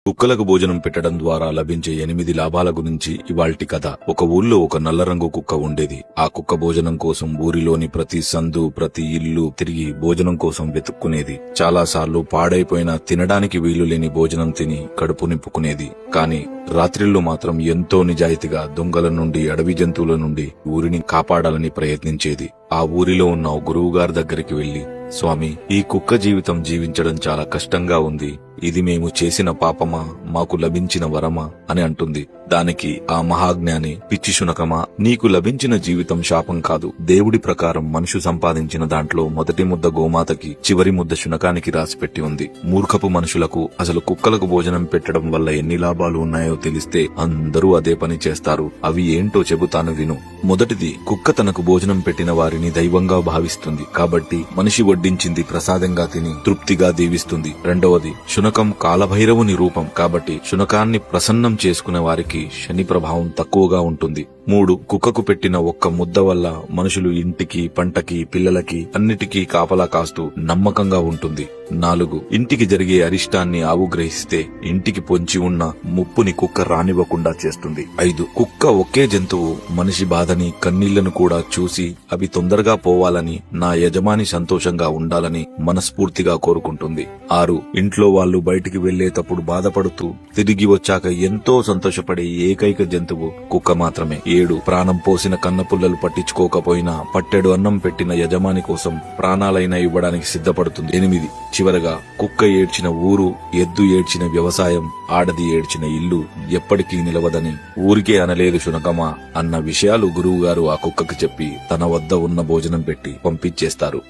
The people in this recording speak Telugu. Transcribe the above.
కుక్కలకు భోజనం పెట్టడం ద్వారా లభించే 8 లాభాల గురించి ఇవాల్టి కథ. ఒక ఊళ్ళో ఒక నల్ల రంగు కుక్క ఉండేది. ఆ కుక్క భోజనం కోసం ఊరిలోని ప్రతి సందు, ప్రతి ఇల్లు తిరిగి భోజనం కోసం వెతుక్కునేది. చాలాసార్లు పాడైపోయిన, తినడానికి వీలు లేని భోజనం తిని కడుపు నింపుకునేది. కాని రాత్రిళ్లు మాత్రం ఎంతో నిజాయితీగా దొంగల నుండి, అడవి జంతువుల నుండి ఊరిని కాపాడాలని ప్రయత్నించేది. ఆ ఊరిలో ఉన్న గురువుగారి దగ్గరికి వెళ్లి, స్వామి, ఈ కుక్క జీవితం జీవించడం చాలా కష్టంగా ఉంది. ఇది మేము చేసిన పాపమా, మాకు లభించిన వరమా అని అంటుంది. దానికి ఆ మహాజ్ఞాని, పిచ్చి శునకమా, నీకు లభించిన జీవితం శాపం కాదు. దేవుడి ప్రకారం మనుషు సంపాదించిన దాంట్లో మొదటి ముద్ద గోమాతకి, చివరి ముద్ద శునకానికి రాసిపెట్టి ఉంది. మూర్ఖపు మనుషులకు అసలు కుక్కలకు భోజనం పెట్టడం వల్ల ఎన్ని లాభాలు ఉన్నాయో తెలిస్తే అందరూ అదే పని చేస్తారు. అవి ఏంటో చెబుతాను విను. మొదటిది, కుక్క తనకు భోజనం పెట్టిన వారిని దైవంగా భావిస్తుంది కాబట్టి మనిషి వడ్డించింది ప్రసాదంగా తిని తృప్తిగా దీవిస్తుంది. రెండవది, శునకం కాలభైరవుని రూపం కాబట్టి శునకాన్ని ప్రసన్నం చేసుకునే వారికి శని ప్రభావం తక్కువగా ఉంటుంది. 3, కుక్కకు పెట్టిన ఒక్క ముద్ద వల్ల మనుషులు ఇంటికి, పంటకి, పిల్లలకి అన్నిటికీ కాపలా కాస్తూ నమ్మకంగా ఉంటుంది. 4, ఇంటికి జరిగే అరిష్టాన్ని ఆవు గ్రహిస్తే ఇంటికి పొంచి ఉన్న ముప్పుని కుక్క రానివ్వకుండా చేస్తుంది. 5, కుక్క ఒకే జంతువు మనిషి బాధని, కన్నీళ్లను కూడా చూసి అవి తొందరగా పోవాలని, నా యజమాని సంతోషంగా ఉండాలని మనస్ఫూర్తిగా కోరుకుంటుంది. 6, ఇంట్లో వాళ్ళు బయటికి వెళ్లేటప్పుడు బాధపడుతూ తిరిగి వచ్చాక ఎంతో సంతోషపడే ఏకైక జంతువు కుక్క మాత్రమే. 7, ప్రాణం పోసిన కన్నపుల్లలు పట్టించుకోకపోయినా పట్టెడు అన్నం పెట్టిన యజమాని కోసం ప్రాణాలైనా ఇవ్వడానికి సిద్ధపడుతుంది. 8, చివరగా కుక్క ఏడ్చిన ఊరు, ఎద్దు ఏడ్చిన వ్యవసాయం, ఆడది ఏడ్చిన ఇల్లు ఎప్పటికీ నిలవదని ఊరికే అనలేదు శునకమా అన్న విషయాలు గురువుగారు ఆ కుక్కకు చెప్పి తన వద్ద ఉన్న భోజనం పెట్టి పంపించేస్తారు.